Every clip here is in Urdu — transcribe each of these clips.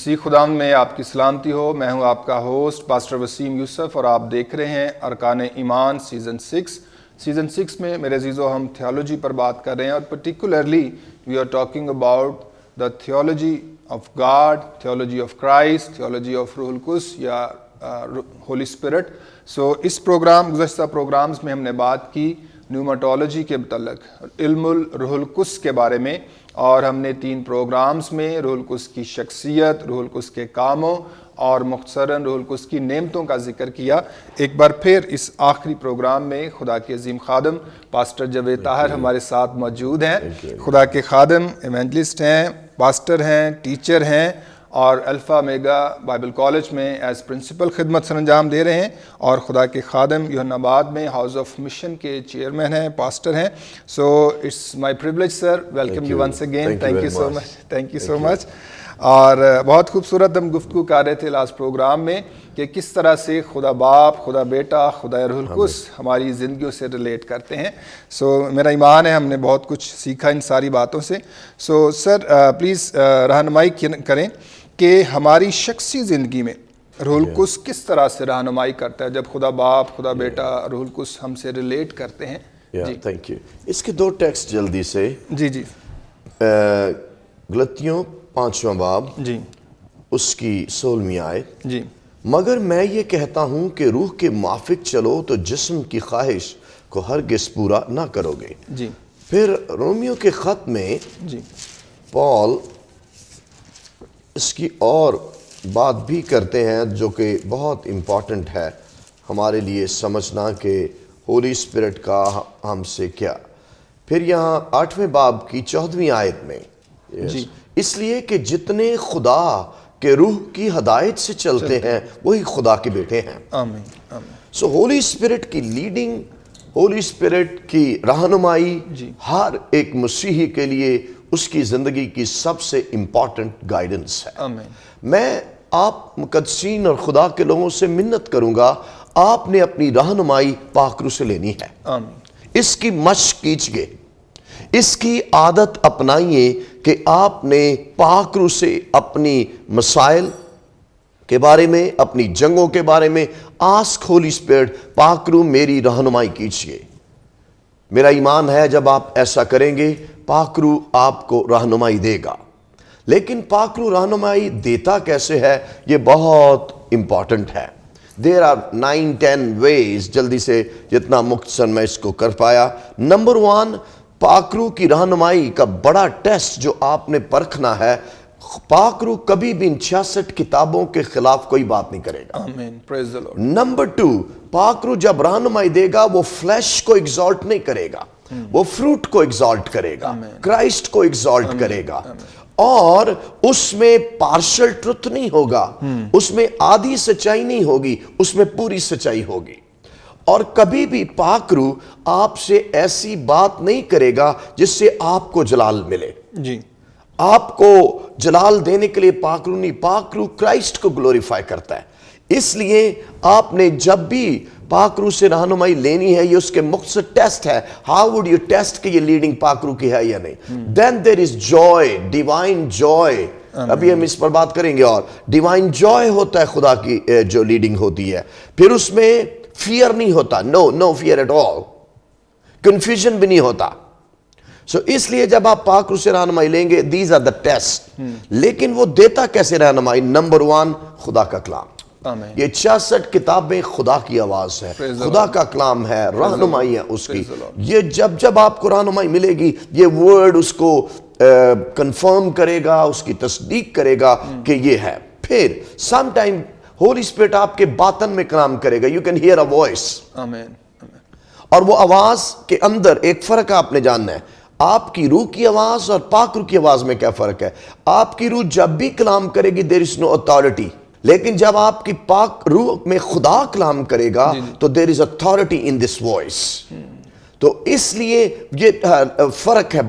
مسیح خداوند میں آپ کی سلامتی ہو. میں ہوں آپ کا ہوسٹ پاسٹر وسیم یوسف اور آپ دیکھ رہے ہیں ارکان ایمان سیزن 6 میں میرے عزیزو ہم تھیولوجی پر بات کر رہے ہیں اور particularly we are talking about the theology of God, theology of Christ, theology of روح القدس یا ہولی اسپرٹ. سو اس گزشتہ پروگرامز میں ہم نے بات کی نیوماٹولوجی کے متعلق, علم الروح القدس کے بارے میں, اور ہم نے 3 پروگرامز میں روح القدس کی شخصیت, روح القدس کے کاموں اور مختصراً روح القدس کی نعمتوں کا ذکر کیا. ایک بار پھر اس آخری پروگرام میں خدا کے عظیم خادم پاسٹر جاوید طاہر ہمارے ساتھ موجود ہیں. خدا کے خادم ایونجلسٹ ہیں, پاسٹر ہیں, ٹیچر ہیں اور الفا میگا بائبل کالج میں ایز پرنسپل خدمت سر انجام دے رہے ہیں, اور خدا کے خادم یوحنا آباد میں ہاؤس آف مشن کے چیئرمین ہیں, پاسٹر ہیں. So it's my privilege sir, welcome you once again. Thank you so much. اور بہت خوبصورت ہم گفتگو کر رہے تھے لاسٹ پروگرام میں کہ کس طرح سے خدا باپ, خدا بیٹا, خدا روح القدس ہماری زندگیوں سے ریلیٹ کرتے ہیں. سو میرا ایمان ہے ہم نے بہت کچھ سیکھا ان ساری باتوں سے. سو سر پلیز رہنمائی کریں کہ ہماری شخصی زندگی میں روح القدس کس طرح سے رہنمائی کرتا ہے جب خدا باپ, خدا بیٹا, روح القدس ہم سے ریلیٹ کرتے ہیں. جی تھینک یو. اس کے 2 ٹیکسٹ جلدی سے. جی غلطیوں 5واں باب, جی اس کی 16ویں آیت. جی مگر میں یہ کہتا ہوں کہ روح کے موافق چلو تو جسم کی خواہش کو ہرگز پورا نہ کرو گے. جی پھر رومیو کے خط میں جی پال اس کی اور بات بھی کرتے ہیں جو کہ بہت امپورٹنٹ ہے ہمارے لیے سمجھنا کہ ہولی اسپرٹ کا ہم سے کیا. پھر یہاں 8ویں باب کی 14ویں آیت میں جی اس لیے کہ جتنے خدا کے روح کی ہدایت سے چلتے ہیں وہی خدا کے بیٹے ہیں. آمین آمین. سو ہولی اسپرٹ کی لیڈنگ, ہولی اسپرٹ کی رہنمائی ہر ایک مسیحی کے لیے اس کی زندگی کی سب سے امپورٹنٹ گائیڈنس ہے. آمین. میں آپ مقدسین اور خدا کے لوگوں سے منت کروں گا, آپ نے اپنی رہنمائی پاک روح سے لینی ہے. آمین. اس کی مشق کیجئے, اس کی عادت اپنائیے کہ آپ نے پاک روح سے اپنی مسائل کے بارے میں, اپنی جنگوں کے بارے میں آسک ہولی اسپرٹ, پاک روح میری رہنمائی کیجئے. میرا ایمان ہے جب آپ ایسا کریں گے پاک روح آپ کو رہنمائی دے گا. لیکن پاک روح رہنمائی دیتا کیسے ہے یہ بہت امپورٹنٹ ہے. دیر آر 9-10 ways, جلدی سے جتنا مختصر میں اس کو کر پایا. نمبر 1, پاک روح کی رہنمائی کا بڑا ٹیسٹ جو آپ نے پرکھنا ہے, پاک روح کبھی بھی ان 66 کتابوں کے خلاف کوئی بات نہیں کرے گا. آمین. پریز دی لارڈ. نمبر 2, پاک روح جب رہنمائی دے گا وہ فلیش کو ایگزالٹ نہیں کرے گا, وہ فروٹ کو ایگزالٹ کرے گا, کرائسٹ کو ایگزالٹ کرے گا. اور اس میں پارشل ٹروتھ نہیں ہوگا, اس میں آدھی سچائی نہیں ہوگی, اس میں پوری سچائی ہوگی. اور کبھی بھی پاک روح آپ سے ایسی بات نہیں کرے گا جس سے آپ کو جلال ملے. جی آپ کو جلال دینے کے لیے پاک روح نہیں, پاک روح کرائسٹ کو گلوریفائی کرتا ہے. اس لیے آپ نے جب بھی پاک روح سے رہنمائی لینی ہے, یہ اس کے مختصر ٹیسٹ ہے. ہاؤ وڈ یو ٹیسٹ کہ یہ لیڈنگ پاک روح کی ہے یا نہیں؟ دین دیر از جوائے, ڈیوائن جوائے. ابھی ہم اس پر بات کریں گے. اور ڈیوائن جوائے ہوتا ہے خدا کی جو لیڈنگ ہوتی ہے. پھر اس میں فیئر نہیں ہوتا, نو فیئر ایٹ آل, کنفیوژن بھی نہیں ہوتا. سو اس لیے جب آپ پاک روح سے رہنمائی لیں گے, دیز آر دا ٹیسٹ. لیکن وہ دیتا کیسے رہنمائی؟ نمبر 1, خدا کا کلام. یہ 66 کتابیں خدا کی آواز ہے, خدا کا کلام ہے, رہنمائی ہے اس کی. یہ جب آپ کو رہنمائی ملے گی, یہ ورڈ اس کو کنفرم کرے گا, اس کی تصدیق کرے گا کہ یہ ہے. پھر سم ٹائم ہولی اسپرٹ آپ کے باطن میں کلام کرے گا. You can hear a voice. آمین. اور وہ آواز کے اندر ایک فرق آپ نے جاننا ہے, آپ کی روح کی آواز اور پاک روح کی آواز میں کیا فرق ہے. آپ کی روح جب بھی کلام کرے گی دیر از نو اتھارٹی, لیکن جب آپ کی پاک روح میں خدا کلام کرے گا تو دیر از اتھارٹی ان دس وائس. تو اس لیے یہ فرق ہے,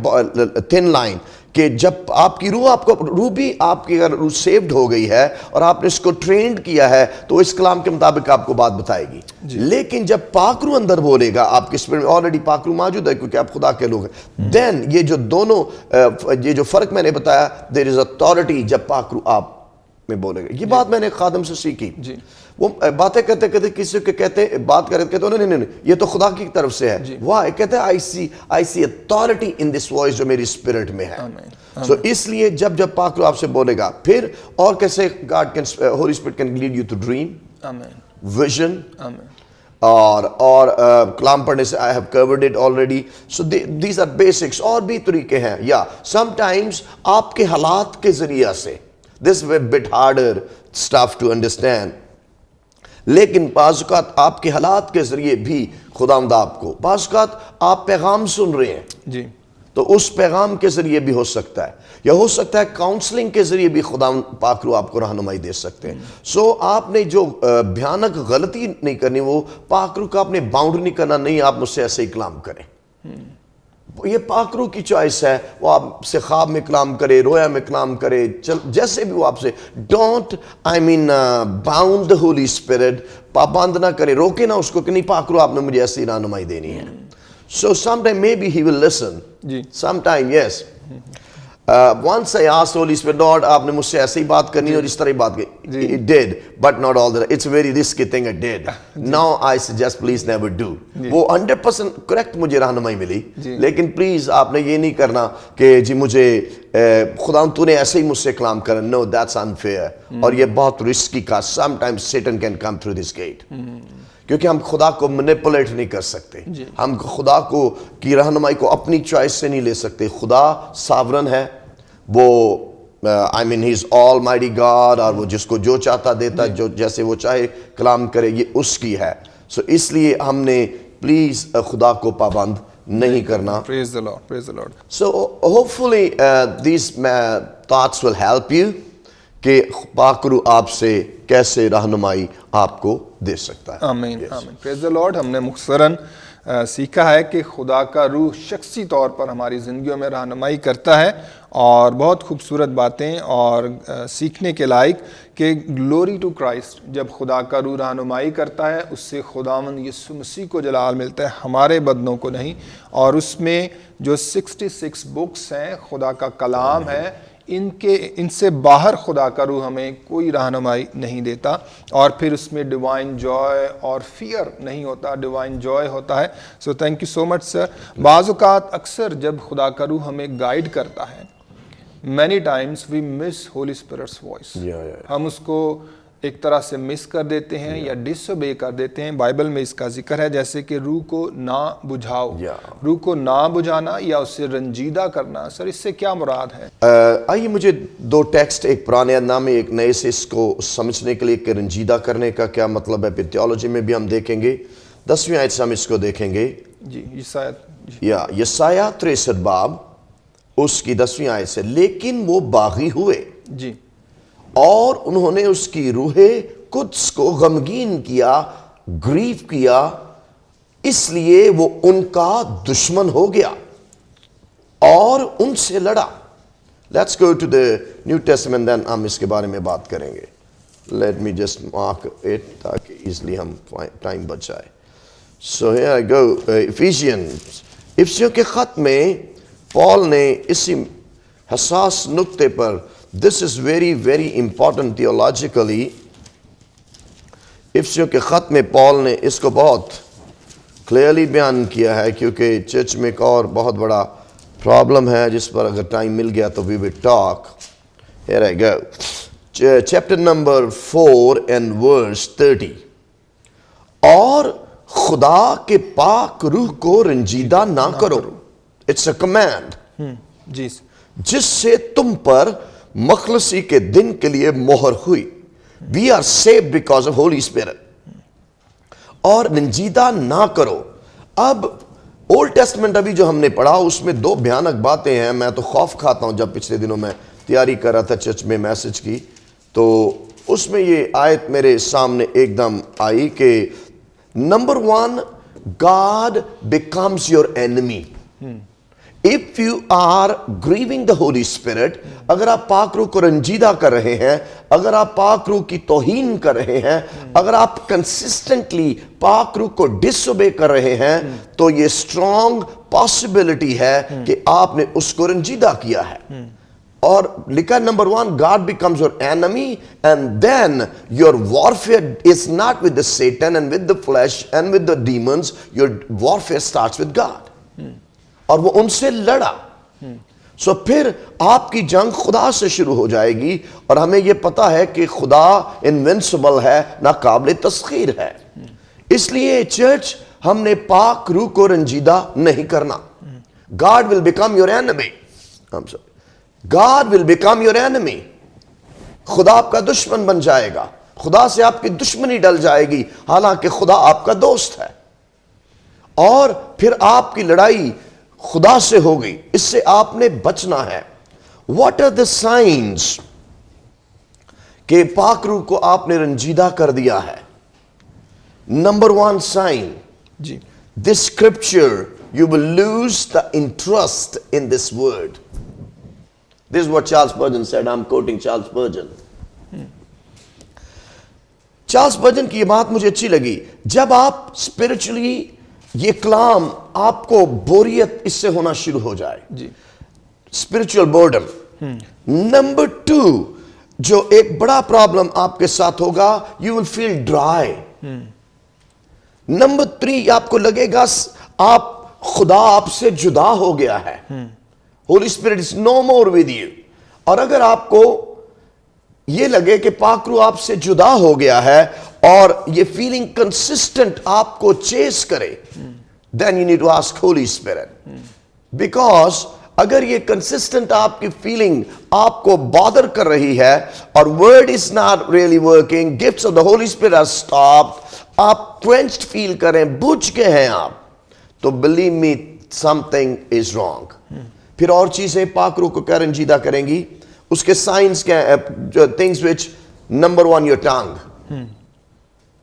تھن لائن, کہ جب آپ کی روح, آپ کو روح بھی آپ کی اگر روح سیوڈ ہو گئی ہے اور آپ نے اس کو ٹرینڈ کیا ہے تو اس کلام کے مطابق آپ کو بات بتائے گی. لیکن جب پاک روح اندر بولے گا, آپ کے اسپرٹ میں آلریڈی پاک روح موجود ہے کیونکہ آپ خدا کے لوگ ہیں, دین یہ جو دونوں یہ جو فرق میں نے بتایا, دیر از اتھارٹی جب پاک روح آپ میں بولے گا. یہ بات میں نے خادم سے سیکھی. جی. وہ باتیں کرتے کرتے کسی کے کہتے بات کرتے کہتے نہیں یہ تو خدا کی طرف سے ہے. واہ کہتے ہیں I see authority in this voice جو میری اسپرٹ میں ہے. سو اس لیے جب پاک روح آپ سے بولے گا پھر اور کیسے God can Holy Spirit can lead you to dream, vision, اور کلام پڑھنے سے I have covered it already. So these are basics. اور بھی طریقے ہیں. یا sometimes آپ کے حالات کے ذریعہ سے this is a bit harder stuff to understand. لیکن بعض اوقات آپ کے حالات کے ذریعے بھی خداوند آپ کو بعض اوقات آپ پیغام سن رہے ہیں جی تو اس پیغام کے ذریعے بھی ہو سکتا ہے یا ہو سکتا ہے کاؤنسلنگ کے ذریعے بھی خداوند پاک روح آپ کو رہنمائی دے سکتے ہیں. سو آپ نے جو بھیانک غلطی نہیں کرنی وہ پاک روح کا آپ نے باؤنڈ نہیں کرنا. نہیں آپ مجھ سے ایسے ہی کلام کریں. یہ پاک روح کی چوائس ہے. وہ آپ سے خواب میں کلام کرے, رویا میں کلام کرے, جیسے بھی وہ آپ سے. Don't bound the Holy Spirit. پابند نہ کرے, روکے نہ اس کو کہ نہیں پاک روح آپ نے مجھے ایسی رہنمائی دینی ہے. So sometime maybe he will listen. Sometime yes. Once I asked Holy Spirit, Lord, آپ نے مجھ سے ایسے ہی بات کرنی اور اس طرح ہی بات کی. It did, but not all the time. It's a very risky thing I did. Now I suggest please never do. وہ 100% correct مجھے رہنمائی ملی. لیکن please آپ نے یہ نہیں کرنا کہ جی مجھے خدا تو نے ایسے ہی مجھ سے کلام کرنا. No, that's unfair. اور یہ بہت risky کا. Sometimes Satan can come through this gate. کیونکہ ہم خدا کو مینیپولیٹ نہیں کر سکتے. ہم خدا کو کی رہنمائی کو اپنی چوائس سے نہیں لے سکتے. خدا ساورن ہے. وہ I mean he is almighty God اور وہ جس کو جو چاہتا دیتا جو جیسے وہ چاہے کلام کرے یہ اس کی ہے. سو اس لیے ہم نے پلیز خدا کو پابند نہیں کرنا. Praise the Lord, praise the Lord. So hopefully these thoughts will help you کہ پاک روح آپ سے کیسے رہنمائی آپ کو دے سکتا ہے. آمین آمین. پریز دی لارڈ. ہم نے مختصراً سیکھا ہے کہ خدا کا روح شخصی طور پر ہماری زندگیوں میں رہنمائی کرتا ہے اور بہت خوبصورت باتیں اور سیکھنے کے لائق کہ گلوری ٹو کرائسٹ. جب خدا کا روح رہنمائی کرتا ہے اس سے خداوند یسوع مسیح کو جلال ملتا ہے, ہمارے بدنوں کو نہیں. اور اس میں جو 66 بکس ہیں خدا کا کلام ہے ان سے باہر خدا کا روح ہمیں کوئی رہنمائی نہیں دیتا. اور پھر اس میں ڈیوائن جوائے اور فیئر نہیں ہوتا, ڈیوائن جوائے ہوتا ہے. سو تھینک یو سو مچ سر. بعض اوقات اکثر جب خدا کا روح ہمیں گائیڈ کرتا ہے many times we miss Holy Spirit's voice. ہم اس کو ایک طرح سے مس کر دیتے ہیں یا ڈس اوبے کر دیتے ہیں. بائبل میں اس کا ذکر ہے جیسے کہ روح کو نہ بجھاؤ. روح کو نہ بجھانا یا اسے رنجیدہ کرنا. سر اس سے کیا مراد ہے؟ آئیے مجھے دو ٹیکسٹ, ایک پرانے نامے ایک نئے سے, اس کو سمجھنے کے لیے کہ رنجیدہ کرنے کا کیا مطلب ہے. پھر تھیولوجی میں بھی ہم دیکھیں گے. 10ویں آیت سے ہم اس کو دیکھیں گے. جی یسایہ 63 باب اس کی 10ویں آیت سے. لیکن وہ باغی ہوئے جی اور انہوں نے اس کی روح قدس کو غمگین کیا, گریف کیا, اس لیے وہ ان کا دشمن ہو گیا اور ان سے لڑا. Let's go to the New Testament, then ہم اس کے بارے میں بات کریں گے. Let me just mark it تاکہ ایزلی ہم ٹائم بچ جائے. سو ہیئر آئی گو. افسیوں کے خط میں پال نے اسی حساس نقطے پر, this is very very important theologically, افسیوں کے خط میں پال نے اس کو بہت کلیئرلی بیان کیا ہے کیونکہ چرچ میں ایک اور بہت بڑا پرابلم ہے جس پر اگر ٹائم مل گیا تو we will talk. Here I go. Chapter number 4 and verse 30. اور خدا کے پاک روح کو رنجیدہ نہ کرو. It's a command. جی جس سے تم پر مخلصی کے دن کے لیے مہر ہوئی. We are saved because of Holy Spirit. اور رنجیدہ نہ کرو. اب اولڈ ٹیسٹمنٹ ابھی جو ہم نے پڑھا اس میں دو بھیانک باتیں ہیں. میں تو خوف کھاتا ہوں جب پچھلے دنوں میں تیاری کر رہا تھا چرچ میں میسج کی تو اس میں یہ آیت میرے سامنے ایک دم آئی کہ number 1 God becomes your enemy. If you are grieving the Holy Spirit, اگر آپ پاک روح کو رنجیدہ کر رہے ہیں, اگر آپ پاک روح کی توہین کر رہے ہیں, اگر آپ کنسسٹنٹلی پاک روح کو ڈس اوبے کر رہے ہیں تو یہ اسٹرانگ پاسبلٹی ہے کہ آپ نے اس کو رنجیدہ کیا ہے. اور لکھا number 1, God becomes your enemy, and then your warfare is not with the Satan and with the flesh and with the demons. Your warfare starts with God. اور وہ ان سے لڑا. سو پھر آپ کی جنگ خدا سے شروع ہو جائے گی, اور ہمیں یہ پتا ہے کہ خدا انوینسبل ہے, ناقابل تسخیر ہے. اس لیے چرچ, ہم نے پاک روح کو رنجیدہ نہیں کرنا. God will become your enemy. God will become your enemy. خدا آپ کا دشمن بن جائے گا. خدا سے آپ کی دشمنی ڈل جائے گی, حالانکہ خدا آپ کا دوست ہے. اور پھر آپ کی لڑائی خدا سے ہوگی. اس سے آپ نے بچنا ہے. What are the signs کہ پاک روح کو آپ نے رنجیدہ کر دیا ہے؟ Number 1 sign, جی this scripture, you will lose the interest in this word. This is what Charles Spurgeon said. I'm quoting Charles Spurgeon. Charles Spurgeon کی یہ بات مجھے اچھی لگی. جب آپ اسپرچولی یہ کلام آپ کو بوریت اس سے ہونا شروع ہو جائے, جی اسپرچل بورڈم. نمبر 2, جو ایک بڑا پرابلم آپ کے ساتھ ہوگا, you will feel dry. Number 3, آپ کو لگے گا آپ خدا آپ سے جدا ہو گیا ہے. Holy Spirit is no more with you. اور اگر آپ کو یہ لگے کہ پاک روح آپ سے جدا ہو گیا ہے اور یہ فیلنگ کنسسٹنٹ آپ کو چیز کرے, then you need to ask Holy Spirit. Because اگر یہ کنسسٹنٹ آپ کی فیلنگ آپ کو بادر کر رہی ہے اور word is not really working, gifts of the Holy Spirit are stopped, آپ quenched feel کریں, بجھ گئے ہیں آپ, تو believe me, something is wrong. پھر اور چیزیں پاک روح کو کیا رنجیدہ کریں گی؟ اس کے سائنس کیا ہیں؟ things which, number 1, your tongue.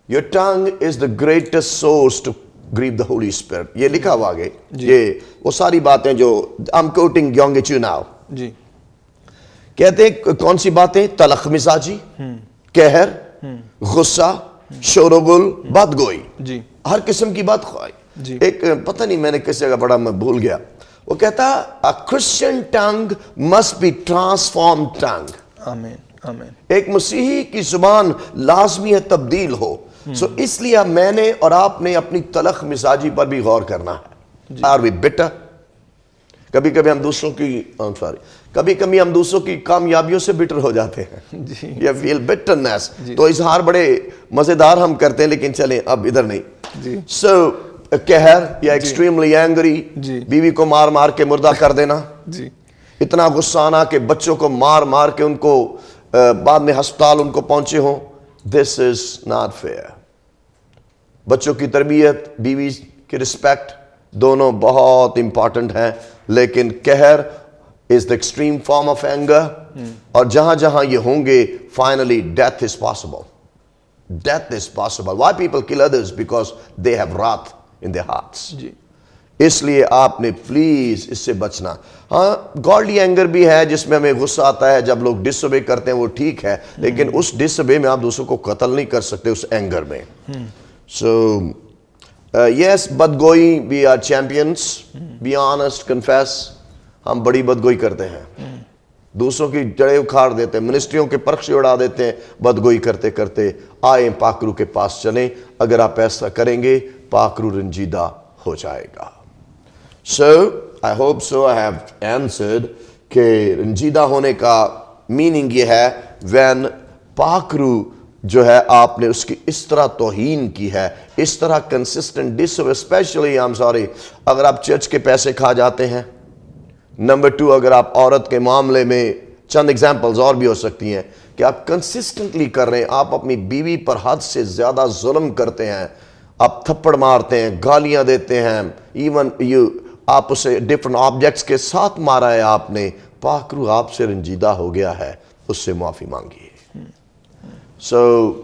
Your tongue is the greatest source to grieve the Holy Spirit. یہ لکھا ہوا آگے, یہ وہ ساری باتیں جو I'm quoting Yonggi Chu now. جی کہتے ہیں کون سی باتیں؟ تلخ مزاجی, قہر, غصہ, شور و گل, بدگوئی, جی ہر قسم کی بات خواہی. جی. ایک پتہ نہیں میں نے کس جگہ پڑھا, میں بھول گیا. وہ کہتا a Christian tongue must be transformed tongue. آمین آمین. ایک مسیحی کی زبان لازمی ہے تبدیل ہو. سو اس لیے میں نے اور آپ نے اپنی تلخ مزاجی پر بھی غور کرنا ہے. Are we bitter? کبھی کبھی ہم دوسروں کی کبھی کبھی ہم دوسروں کی کامیابیوں سے بٹر ہو جاتے ہیں. یا فیل بٹرنس. تو اظہار بڑے مزیدار ہم کرتے ہیں, لیکن چلیں اب ادھر نہیں. سو قہر یا ایکسٹریملی اینگری, بیوی کو مار مار کے مردہ کر دینا, اتنا غصہ آنا کہ بچوں کو مار مار کے ان کو بعد میں ہسپتال ان کو پہنچے ہوں. دس از ناٹ فیئر. بچوں کی تربیت, بیوی کی رسپیکٹ, دونوں بہت امپورٹنٹ ہیں, لیکن قہر is the extreme form of anger, اور جہاں جہاں یہ ہوں گے finally death is possible. Death is possible. Why people kill others? Because they have wrath in their hearts. اس لیے آپ نے پلیز اس سے بچنا. ہاں گاڈلی اینگر بھی ہے جس میں ہمیں غصہ آتا ہے جب لوگ ڈس اوبے کرتے ہیں, وہ ٹھیک ہے, لیکن اس ڈس اوبے میں آپ دوسروں کو قتل نہیں کر سکتے اس اینگر میں. سو یس, بدگوئی, we are champions. Be honest, confess. ہم بڑی بدگوئی کرتے ہیں, دوسروں کی جڑیں اکھاڑ دیتے ہیں, منسٹریوں کے پرخشے اڑا دیتے ہیں بدگوئی کرتے کرتے. آئیں پاک روح کے پاس چلیں. اگر آپ ایسا کریں گے پاک روح رنجیدہ ہو جائے گا. So, I hope so I have answered کہ رنجیدہ ہونے کا میننگ یہ ہے when پاک روح جو ہے آپ نے اس کی اس طرح توہین کی ہے, اس طرح consistent especially I'm sorry اگر آپ چرچ کے پیسے کھا جاتے ہیں. نمبر 2, اگر آپ عورت کے معاملے میں, چند ایگزامپلز اور بھی ہو سکتی ہیں کہ آپ کنسسٹنٹلی کر رہے ہیں, آپ اپنی بیوی پر حد سے زیادہ ظلم کرتے ہیں, آپ تھپڑ مارتے ہیں, گالیاں دیتے ہیں, ایون آپ اسے ڈفرنٹ آبجیکٹس کے ساتھ مارا ہے آپ نے, پاک روح آپ سے رنجیدہ ہو گیا ہے, اس سے معافی مانگیے. So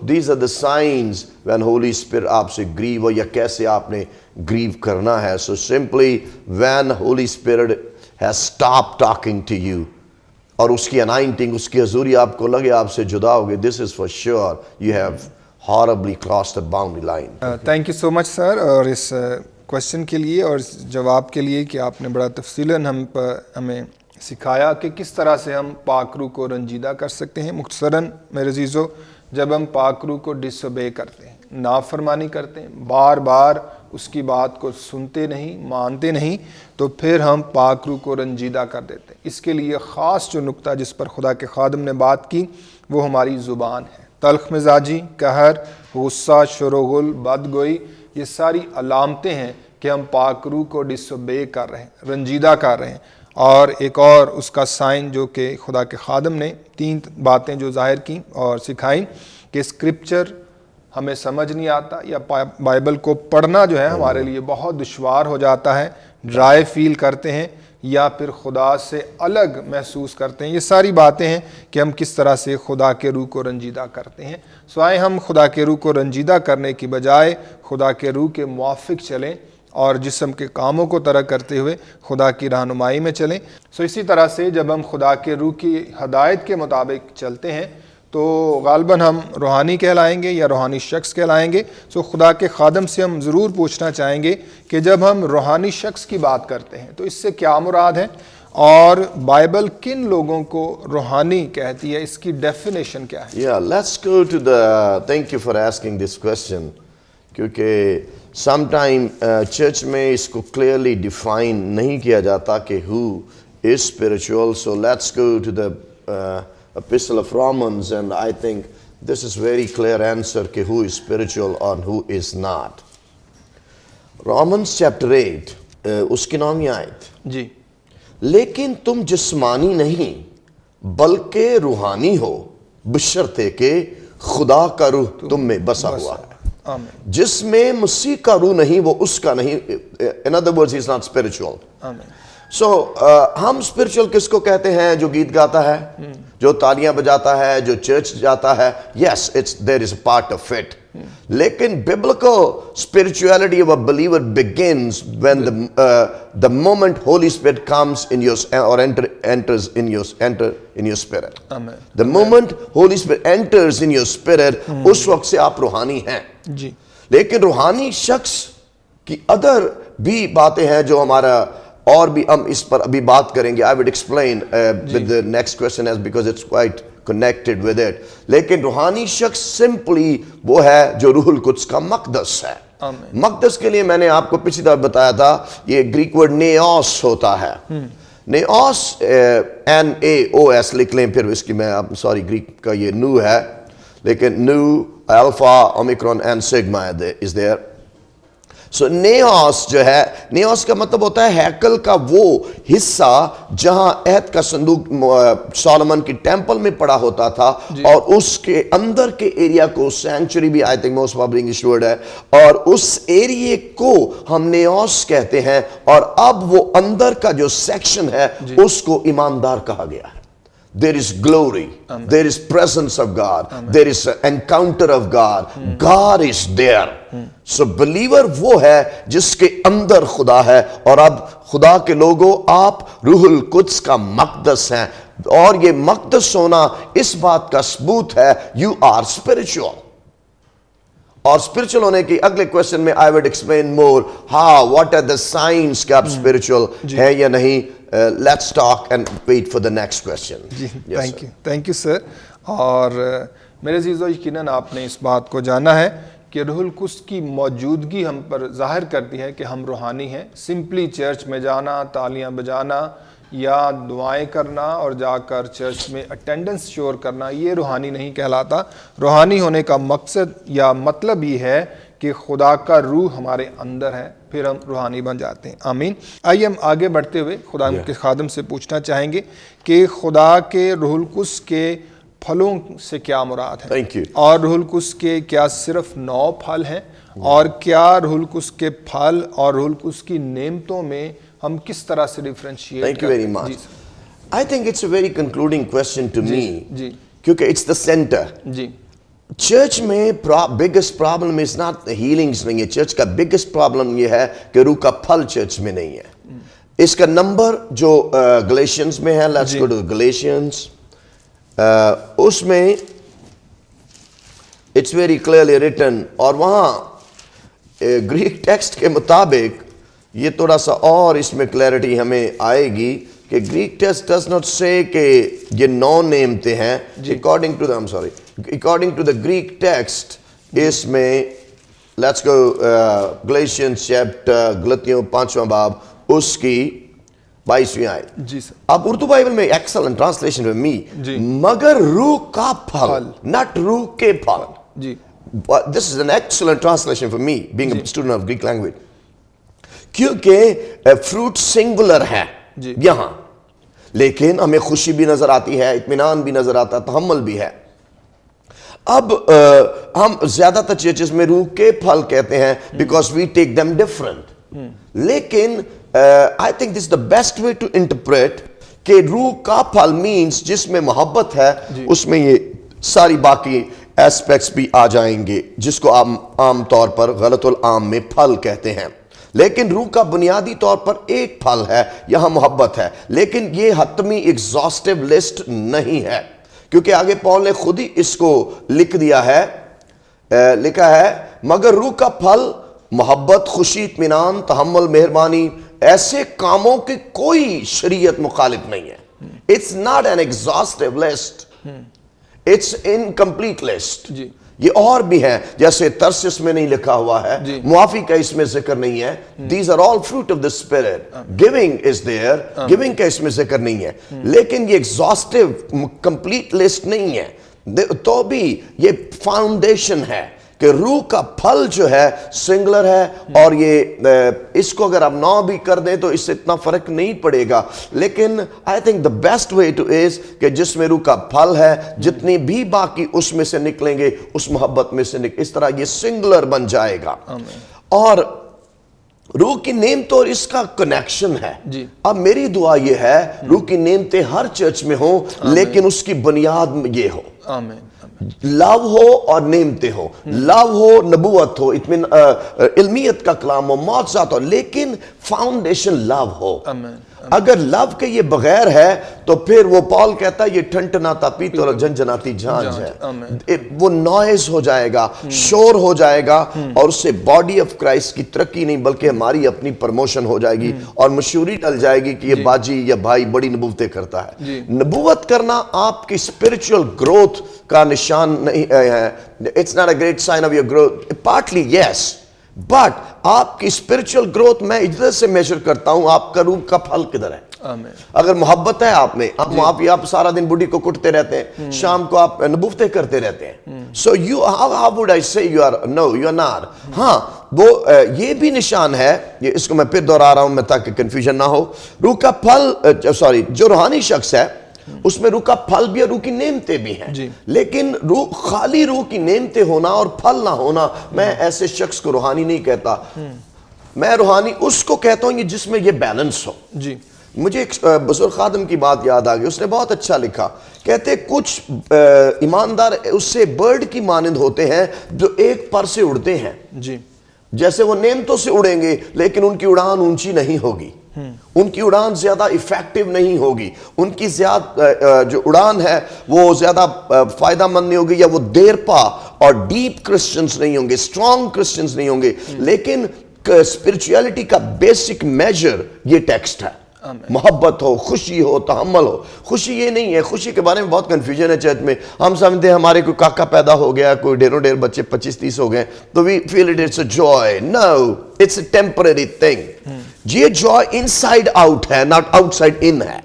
these are the signs when Holy Spirit آپ سے گریو ہو, یا کیسے آپ نے گریو کرنا ہے. So simply when Holy Spirit has stopped talking to you, اور اس کی anointing, اس کی حضوری آپ کو لگے آپ سے جدا ہوگے, this is for sure you have horribly crossed the boundary line. Thank you so much sir, اور اس کوشچن کے لیے اور اس جواب کے لیے کہ آپ نے بڑا تفصیلاً ہمیں سکھایا کہ کس طرح سے ہم پاک روح کو رنجیدہ کر سکتے ہیں۔ مختصراً میرے عزیزو، جب ہم پاک روح کو ڈس اوبے کرتے ہیں، نافرمانی کرتے ہیں، بار بار اس کی بات کو سنتے نہیں، مانتے نہیں، تو پھر ہم پاک روح کو رنجیدہ کر دیتے ہیں۔ اس کے لیے خاص جو نقطہ جس پر خدا کے خادم نے بات کی وہ ہماری زبان ہے۔ تلخ مزاجی، قہر، غصہ، شروغل، بدگوئی، یہ ساری علامتیں ہیں کہ ہم پاک روح کو ڈس اوبے کر رہے ہیں، رنجیدہ کر رہے ہیں۔ اور ایک اور اس کا سائن جو کہ خدا کے خادم نے 3 باتیں جو ظاہر کی اور سکھائیں کہ اسکرپچر ہمیں سمجھ نہیں آتا، یا بائبل کو پڑھنا جو ہے ہمارے لیے بہت دشوار ہو جاتا ہے، ڈرائی فیل کرتے ہیں، یا پھر خدا سے الگ محسوس کرتے ہیں۔ یہ ساری باتیں ہیں کہ ہم کس طرح سے خدا کے روح کو رنجیدہ کرتے ہیں۔ سوائے ہم خدا کے روح کو رنجیدہ کرنے کی بجائے خدا کے روح کے موافق چلیں اور جسم کے کاموں کو ترک کرتے ہوئے خدا کی رہنمائی میں چلیں۔ اسی طرح سے جب ہم خدا کے روح کی ہدایت کے مطابق چلتے ہیں تو غالباً ہم روحانی کہلائیں گے یا روحانی شخص کہلائیں گے۔ خدا کے خادم سے ہم ضرور پوچھنا چاہیں گے کہ جب ہم روحانی شخص کی بات کرتے ہیں تو اس سے کیا مراد ہے، اور بائبل کن لوگوں کو روحانی کہتی ہے، اس کی ڈیفینیشن کیا ہے؟ Yeah, let's go to the, thank you for asking this question, کیونکہ sometime چرچ میں اس کو clearly define نہیں کیا جاتا کہ who is spiritual. So let's go to the epistle of Romans, and I think this is very clear answer کہ who is spiritual and who is not. Romans chapter 8 اس کی 9ویں آیت، جی، لیکن تم جسمانی نہیں بلکہ روحانی ہو، بشرطے کہ خدا کا روح تم میں بسا ہوا ہے۔ آمین، جس میں مسیح کا روح نہیں وہ اس کا نہیں۔ in other words, he is not spiritual. آمین۔ So ہم spiritual کس کو کہتے ہیں؟ جو گیت گاتا ہے، جو تالیاں بجاتا ہے، جو چرچ جاتا ہے۔ Yes, there is a part of it. لیکن biblical spirituality of a believer begins when the moment Holy Spirit comes in your or enters in your spirit. آمین، The moment Holy Spirit enters in your spirit، اس وقت سے آپ روحانی ہیں۔ جی، لیکن روحانی شخص کی ادر بھی باتیں ہیں جو ہمارا، اور بھی ہم اس پر ابھی بات کریں گے۔ I would explain with the next question as because it's quite connected with it. لیکن روحانی شخص simply وہ ہے جو روح القدس کا مقدس ہے۔ مقدس کے لیے میں نے آپ کو پچھلی دفعہ بتایا تھا، یہ گریک ورڈ نیوس ہوتا ہے۔ نیوس NAOS لکھ لیں، پھر اس کی میں سوری گریک کا یہ نو ہے، لیکن nu alpha omicron and sigma is there. So نیوس جو ہے، نیوس کا مطلب ہوتا ہے ہیکل کا وہ حصہ جہاں عہد کا صندوق سولومن کی ٹیمپل میں پڑا ہوتا تھا، اور اس کے اندر کے ایریا کو سینچری بھی I think most probably English word ہے، اور اس ایریے کو ہم نیوس کہتے ہیں۔ اور اب وہ اندر کا جو سیکشن ہے اس کو ایماندار کہا گیا ہے۔ There is glory, there is presence of God, there is an encounter of God, God is there. So believer وہ ہے جس کے اندر خدا ہے، اور اب خدا کے لوگوں آپ روح القدس کا مقدس ہیں، اور یہ مقدس ہونا اس بات کا ثبوت ہے you are spiritual. اور spiritual ہونے کی اگلے کوشچن میں I would explain more how, what are the signs کہ آپ spiritual ہیں یا نہیں۔ Let's talk and wait for the next question. جی، تھینک یو سر۔ اور میرے عزیزو، یقیناً آپ نے اس بات کو جانا ہے کہ روح القدس کی موجودگی ہم پر ظاہر کرتی ہے کہ ہم روحانی ہیں۔ سمپلی چرچ میں جانا، تالیاں بجانا یا دعائیں کرنا اور جا کر چرچ میں اٹینڈنس شور کرنا، یہ روحانی نہیں کہلاتا۔ روحانی ہونے کا مقصد یا مطلب یہ ہے کہ خدا کا روح ہمارے اندر ہے، پھر ہم روحانی بن جاتے ہیں۔ آمین۔ آئیے ہم آگے بڑھتے ہوئے خدا کے خادم سے پوچھنا چاہیں گے کہ خدا کے روح القدس کے پھلوں سے کیا مراد ہے؟ Thank you. اور روح القدس کے کیا صرف 9 پھل ہیں؟ اور کیا روح القدس کے پھل اور روح القدس کی نعمتوں میں ہم کس طرح سے differentiate Thank you very much. I think it's a very concluding question to me. جی، کیونکہ it's the center. جی، چرچ میں biggest problem is not healings نہیں ہے۔ چرچ کا بگسٹ پرابلم یہ ہے کہ روح کا پھل چرچ میں نہیں ہے۔ اس کا نمبر جو گلیشینز میں ہے، لیٹس گو ٹو گلیشینز، اس میں اٹس ویری کلیئرلی ریٹن، اور وہاں گریک ٹیکسٹ کے مطابق یہ تھوڑا سا اور اس میں کلیئرٹی ہمیں آئے گی۔ کہ گریک ٹیکسٹ ڈز ناٹ سے کہ یہ 9 نعمتیں ہیں. According to the Greek text اس میں لیٹس گو گلیشینز چیپٹر غلطیوں 5واں باب اس کی 22ویں آیت. جی سر. اب اردو بائبل میں ایکسلنٹ ٹرانسلیشن ہے می مگر روح کا پھل نٹ روح کے پھل. جی. This is an excellent translation for me being a student of Greek language. کیونکہ فروٹ سنگولر ہے یہاں لیکن ہمیں خوشی بھی نظر آتی ہے, اطمینان بھی نظر آتا ہے, تحمل بھی ہے. اب ہم زیادہ تر چرچز میں روح کے پھل کہتے ہیں because we take them different. لیکن I think this is the best way to interpret کہ روح کا پھل means جس میں محبت ہے اس میں یہ ساری باقی ایسپیکٹس بھی آ جائیں گے جس کو عام طور پر غلط العام میں پھل کہتے ہیں. لیکن روح کا بنیادی طور پر ایک پھل ہے, یہاں محبت ہے. لیکن یہ حتمی ایگزاسٹیو لسٹ نہیں ہے کیونکہ آگے پال نے خود ہی اس کو لکھ دیا ہے, لکھا ہے مگر روح کا پھل محبت, خوشی, اطمینان, تحمل, مہربانی, ایسے کاموں کی کوئی شریعت مخالف نہیں ہے. It's not an exhaustive list. It's incomplete list. یہ اور بھی ہیں جیسے ترسس میں نہیں لکھا ہوا ہے, معافی کا اس میں ذکر نہیں ہے. These are all fruit of the spirit. Giving is there. Giving کا اس میں ذکر نہیں ہے. لیکن یہ exhaustive complete list نہیں ہے. تو بھی یہ فاؤنڈیشن ہے کہ روح کا پھل جو ہے سنگلر ہے اور یہ اس کو اگر آپ 9 بھی کر دیں تو اس سے اتنا فرق نہیں پڑے گا. لیکن I think the best way to is کہ جس میں روح کا پھل ہے جتنی بھی باقی اس میں سے نکلیں گے اس محبت میں سے اس طرح یہ سنگلر بن جائے گا. اور روح کی نعمت اور اس کا کنیکشن ہے. اب میری دعا یہ ہے روح کی نعمتیں ہر چرچ میں ہوں لیکن اس کی بنیاد میں یہ ہو, لو ہو اور نعمتیں ہو, لو ہو, نبوت ہو, علمیت کا کلام ہو, معجزات ہو, لیکن فاؤنڈیشن لو ہو. اگر لو کے یہ بغیر ہے تو پھر وہ پال کہتا ہے یہ ٹھنٹناتا پیت اور جھنجھناتی جھانج ہے. وہ نوائز ہو جائے گا, شور ہو جائے گا اور اس سے باڈی آف کرائسٹ کی ترقی نہیں بلکہ ہماری اپنی پرموشن ہو جائے گی اور مشہوری ڈل جائے گی کہ یہ باجی یا بھائی بڑی نبوتیں کرتا ہے. نبوت کرنا آپ کی اسپرچل گروتھ کا نشان نہیں ہے. It's not a great sign of your growth. Partly yes. But آپ کی اسپرچل گروتھ میں ادھر سے میجر کرتا ہوں آپ کا روح کا پھل کدھر ہے. اگر محبت ہے آپ میں, آپ سارا دن بڈھی کو کٹتے رہتے ہیں, شام کو آپ نبوتیں کرتے رہتے ہیں. So how would I say you are? No, you are not. ہاں وہ یہ بھی نشان ہے, اس کو میں پھر دوہرا رہا ہوں میں تاکہ کنفیوژن نہ ہو. روح کا پھل جو روحانی شخص ہے اس میں روح کا پھل بھی اور روح کی نعمتیں بھی ہیں. لیکن خالی روح کی نعمتیں ہونا اور پھل نہ ہونا, میں ایسے شخص کو روحانی نہیں کہتا. میں روحانی اس کو کہتا ہوں جس میں یہ بیلنس ہو. مجھے ایک بزرگ خادم کی بات یاد آ گئی, اس نے بہت اچھا لکھا. کہتے کچھ ایماندار اس سے برڈ کی مانند ہوتے ہیں جو ایک پر سے اڑتے ہیں. جیسے وہ نعمتوں سے اڑیں گے لیکن ان کی اڑان اونچی نہیں ہوگی, ان کی اڑان زیادہ ایفیکٹو نہیں ہوگی, ان کی زیادہ جو اڑان ہے وہ زیادہ فائدہ مند نہیں ہوگی, یا وہ دیر پا اور ڈیپ کرسچنز نہیں ہوں گے, اسٹرانگ کرسچنز نہیں ہوں گے. لیکن اسپرچویلٹی کا بیسک میجر یہ ٹیکسٹ ہے. محبت ہو, خوشی ہو, تحمل ہو. خوشی یہ نہیں ہے, خوشی کے بارے میں بہت کنفیوژن ہے چرچ میں. ہم سمجھتے ہیں ہمارے کوئی کاکا پیدا ہو گیا, کوئی ڈھیر بچے 25-30 ہو گئے تو we feel it's a joy. No, it's a temporary thing. یہ joy inside out ہے, not outside in ہے.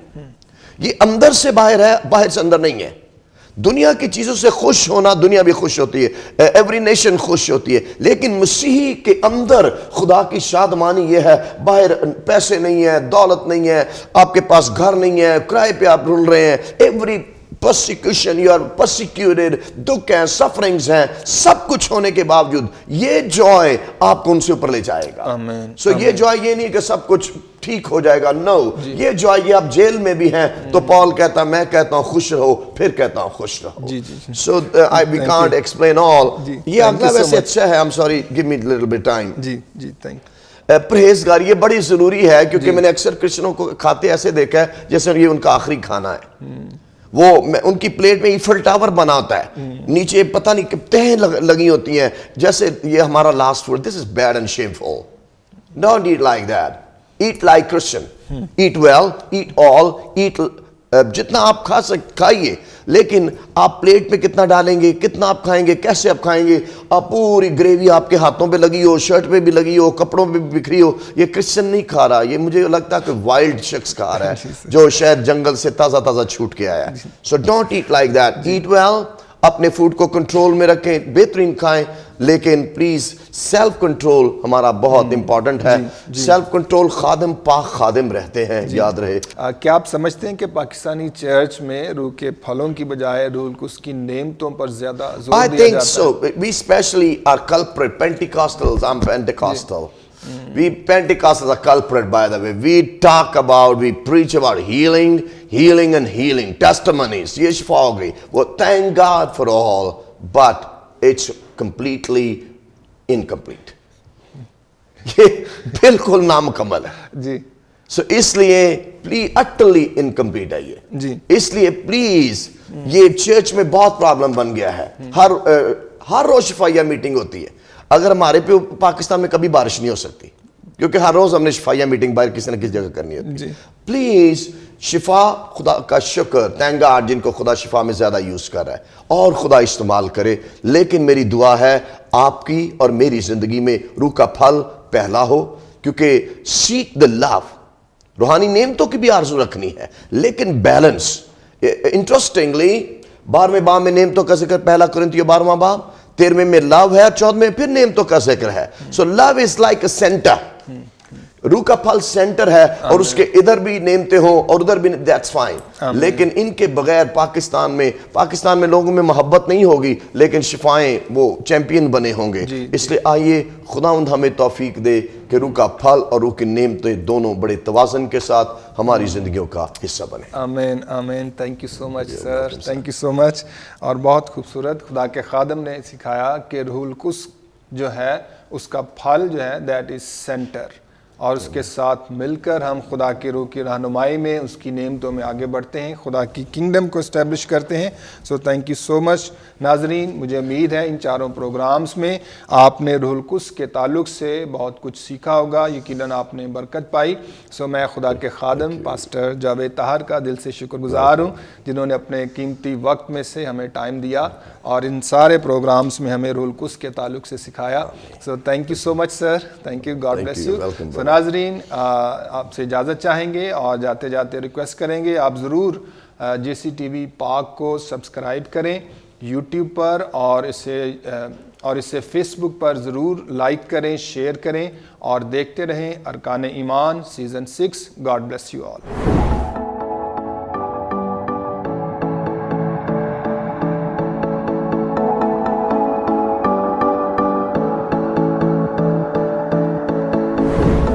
یہ اندر سے باہر ہے, باہر سے اندر نہیں ہے. دنیا کی چیزوں سے خوش ہونا, دنیا بھی خوش ہوتی ہے, ایوری نیشن خوش ہوتی ہے, لیکن مسیحی کے اندر خدا کی شادمانی یہ ہے, باہر پیسے نہیں ہے, دولت نہیں ہے, آپ کے پاس گھر نہیں ہے, کرائے پہ آپ رول رہے ہیں, every persecution, you are persecuted, دکھ ہیں, sufferings ہیں, سب کچھ ہونے کے باوجود یہ joy آپ کو ان سے اوپر لے جائے گا. سو یہ joy یہ نہیں کہ سب کچھ ٹھیک ہو جائے گا, no, یہ joy یہ آپ جیل میں بھی ہیں تو پال کہتا میں کہتا ہوں خوش رہو, پھر کہتا ہوں خوش رہو. So we can't explain all. یہ اگلا ویسے اچھا ہے, I'm sorry, give me a little bit time. پرہیزگار یہ بڑی ضروری ہے کیونکہ میں نے اکثر کرسچنوں کو کھاتے ایسے دیکھا ہے جیسے یہ ان کا آخری کھانا ہے. وہ ان کی پلیٹ میں ایفل ٹاور بنا ہوتا ہے, نیچے پتہ نہیں تہیں لگی ہوتی ہیں, جیسے یہ ہمارا last food. This is bad and shameful. Don't eat like that. eat like Christian, eat well, eat all, eat جتنا آپ کھائیے, لیکن آپ پلیٹ میں کتنا ڈالیں گے, کتنا آپ کھائیں گے, کیسے آپ کھائیں گے. آپ پوری گریوی آپ کے ہاتھوں پہ لگی ہو, شرٹ پہ بھی لگی ہو, کپڑوں پہ بھی بکھری ہو, یہ کرسچن نہیں کھا رہا, یہ مجھے لگتا ہے کہ وائلڈ شخص کھا رہا ہے جو شاید جنگل سے تازہ تازہ چھوٹ کے آیا ہے. So don't eat like that, eat well, اپنے فوڈ کو کنٹرول میں رکھیں, بہترین کھائیں, لیکن پلیز سیلف کنٹرول ہمارا بہت امپورٹنٹ ہے. سیلف کنٹرول خادم پاک خادم رہتے ہیں, یاد رہے. کیا آپ سمجھتے ہیں کہ پاکستانی چرچ میں روح کے پھلوں کی بجائے روح القدس کی نعمتوں پر زیادہ زور I دیا think جاتا so. We especially are culprit. Pentecostals, I'm Pentecostal. We Pentecostals are culprit, by the way. We preach about healing and healing. Testimonies. یہ شفا ہو گئی. Well, thank God for all. But it's completely incomplete. یہ بالکل نامکمل ہے. جی سو اس لیے utterly incomplete ہے یہ. جی اس لیے پلیز, یہ چرچ میں بہت پرابلم بن گیا ہے. ہر روز شفائیہ میٹنگ ہوتی ہے. اگر ہمارے پہ پاکستان میں کبھی بارش نہیں ہو سکتی, کیونکہ ہر روز ہم نے شفائیہ میٹنگ باہر کسی نہ کسی جگہ کرنی ہوتی ہے. پلیز شفا, خدا کا شکر, تھینک گاڈ جن کو خدا شفا میں زیادہ یوز کر رہا ہے, اور خدا استعمال کرے. لیکن میری دعا ہے آپ کی اور میری زندگی میں روح کا پھل پہلا ہو, کیونکہ سیک دا لو, روحانی نعمتوں کی بھی آرزو رکھنی ہے, لیکن بیلنس. انٹرسٹنگلی 12ویں باب میں نعمتوں کا ذکر, پہلا کرنتھیوں 12واں باب, 13ویں میں لو ہے, 14ویں پھر نعمتوں کا ذکر ہے. سو لو از لائک اے سینٹر, روح کا پھل سینٹر ہے, اور اس کے ادھر بھی نعمتیں ہوں اور ادھر بھی, دیٹس فائن. لیکن ان کے بغیر پاکستان میں لوگوں میں محبت نہیں ہوگی, لیکن شفائیں وہ چیمپئن بنے ہوں گے. اس لیے آئیے خداوند ہمیں توفیق دے کہ روح کا پھل اور روح کی نعمتیں دونوں بڑے توازن کے ساتھ ہماری زندگیوں کا حصہ بنے. آمین آمین. Thank you so much sir, thank you so much. اور بہت خوبصورت خدا کے خادم نے سکھایا کہ روح القدس جو ہے اس کا پھل جو ہے دیٹ از سینٹر, اور اس کے ساتھ مل کر ہم خدا کی روح کی رہنمائی میں اس کی نعمتوں میں آگے بڑھتے ہیں, خدا کی کنگڈم کو اسٹیبلش کرتے ہیں. سو تھینک یو سو مچ. ناظرین, مجھے امید ہے ان چاروں پروگرامز میں آپ نے روح القدس کے تعلق سے بہت کچھ سیکھا ہوگا, یقیناً آپ نے برکت پائی. سو میں خدا کے خادم پاسٹر جاوید طاہر کا دل سے شکر گزار ہوں, جنہوں نے اپنے قیمتی وقت میں سے ہمیں ٹائم دیا اور ان سارے پروگرامز میں ہمیں روح القدس کے تعلق سے سکھایا. So thank you so much sir, thank you, God bless you. So ناظرین, آپ سے اجازت چاہیں گے اور جاتے جاتے ریکویسٹ کریں گے آپ ضرور JCTV پاک کو سبسکرائب کریں یوٹیوب پر, اور اسے فیس بک پر ضرور لائک کریں, شیئر کریں, اور دیکھتے رہیں ارکان ایمان season 6. God bless you all.